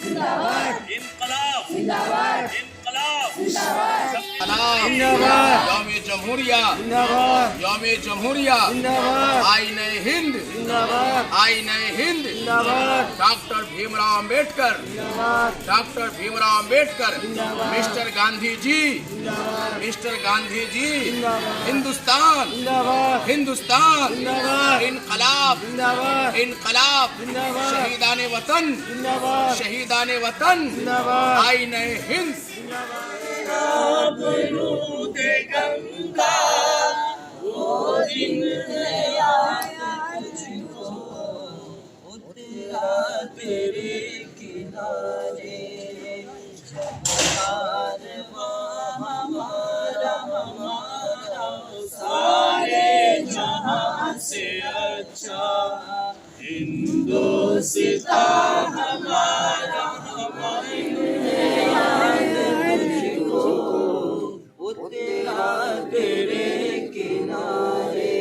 जिंदाबाद इनकलाब जिंदाबाद इनकलाब जिंदाबाद यौम जमहूरिया यौम जमहूरिया आईन हिंद आईन हिंद डॉक्टर भीमराव अंबेडकर मिस्टर गांधी जी हिंदुस्तान इनकलाब शहीदाने वतन आईन हिंद बरूदे गंगा वो दिन आया तुझको उतरा तेरे किनारे हमारा सारे जहां से अच्छा हिंदुस्तान हमारा उतरा तेरे किनारे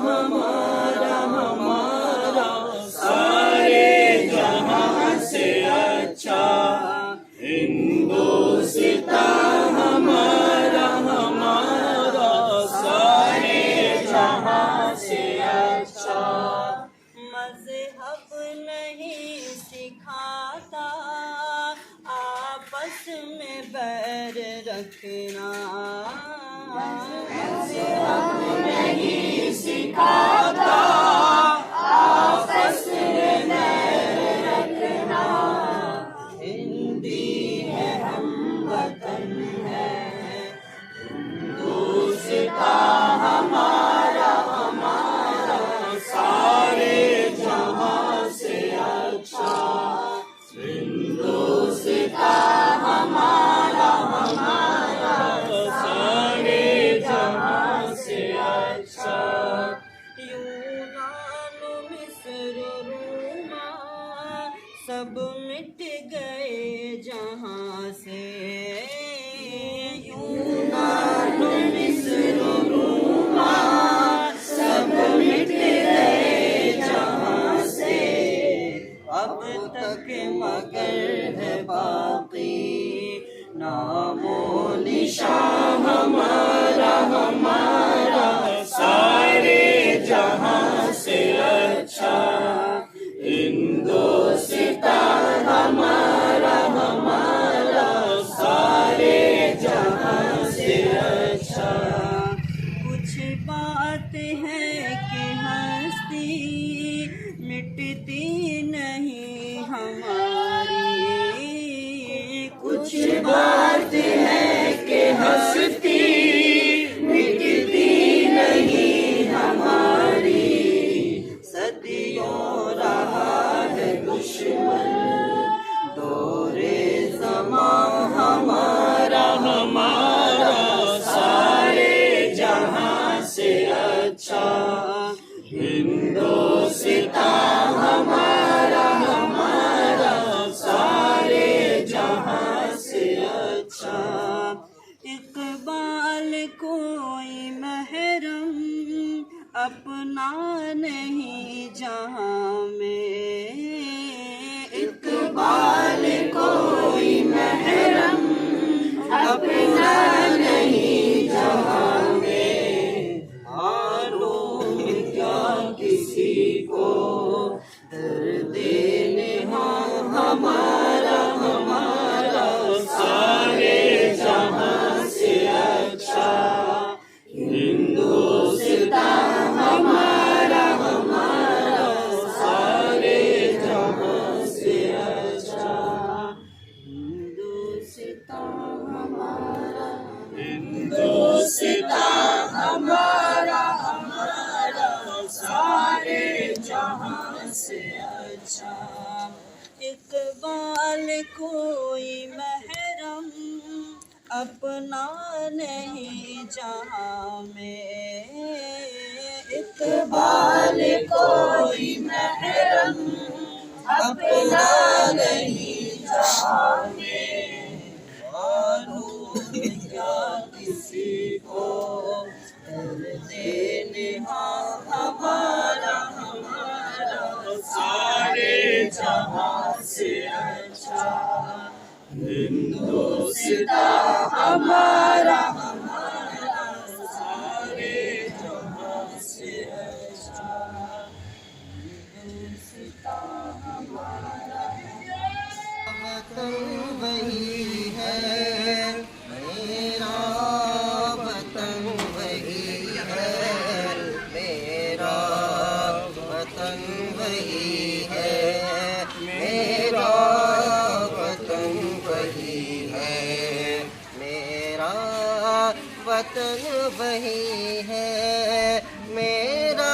हमारा सारे जहां से अच्छा हिंदुस्तान हमारा सारे जहां से अच्छा मज़हब नहीं सिखाता आपस में बैर रखना मज़हब नहीं सिखाता आपस में बैर रखना हिंदी है हम वतन है हिंदुस्तान हमारा सारे जहां से अच्छा हिंदुस्तान हमारा सारे जहां से अच्छा यूनान मिस्र रोमा सब मिट गए जहां से यूनान मिस्र रोमा सब मिट गए जहां से अब तक मगर है बाकी नामो निशान हमारा सारे जहां से अच्छा हिंदुस्तान हमारा सारे जहां से अच्छा कुछ बात है कि हस्ती मिटती नहीं हमारी कुछ बात है कि हस्ती मिटती नहीं हमारी सदियों रहा है दुश्मन दौरे ज़मां हमारा सारे जहां से अच्छा हिंदुस्तान हमारा सारे जहां से अच्छा इकबाल कोई महरम अपना नहीं जहां में इकबाल कोई महरम अपना नहीं जहां में मालूम क्या किसी को दर्द हमारा सारे जहां से अच्छा हिंदुस्तान हमारा सारे जहां से अच्छा हिंदुस्तान हमारा सारे जहां से अच्छा इकबाल कोई महरम अपना नहीं जहां में इकबाल कोई महरम अपना नहीं जहां में मालूम क्या किसी को दर्द हमारा सारे रिश्ता हमारा वतन वही है मेरा, वतन वही है मेरा, वतन वही है मेरा, वतन वही है मेरा, वतन वही है मेरा,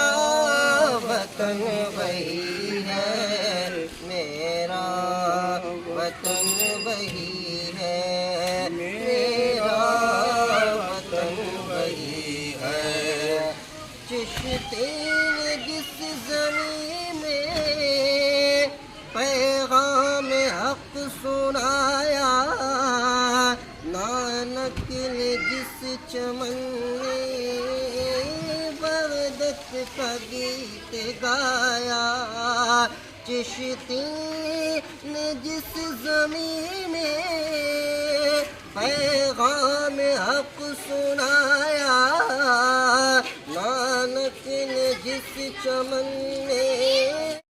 वतन वही है मेरा, वतन वही है मेरा, वतन वही है। चिश्ती ने जिस ज़मीं में पैगाम हक़ सुनाया, नानक ने जिस चमन में वहदत का गीत गाया, चिश्ती ने जिस ज़मीं में पैगाम हक़ सुनाया, नानक ने जिस चमन में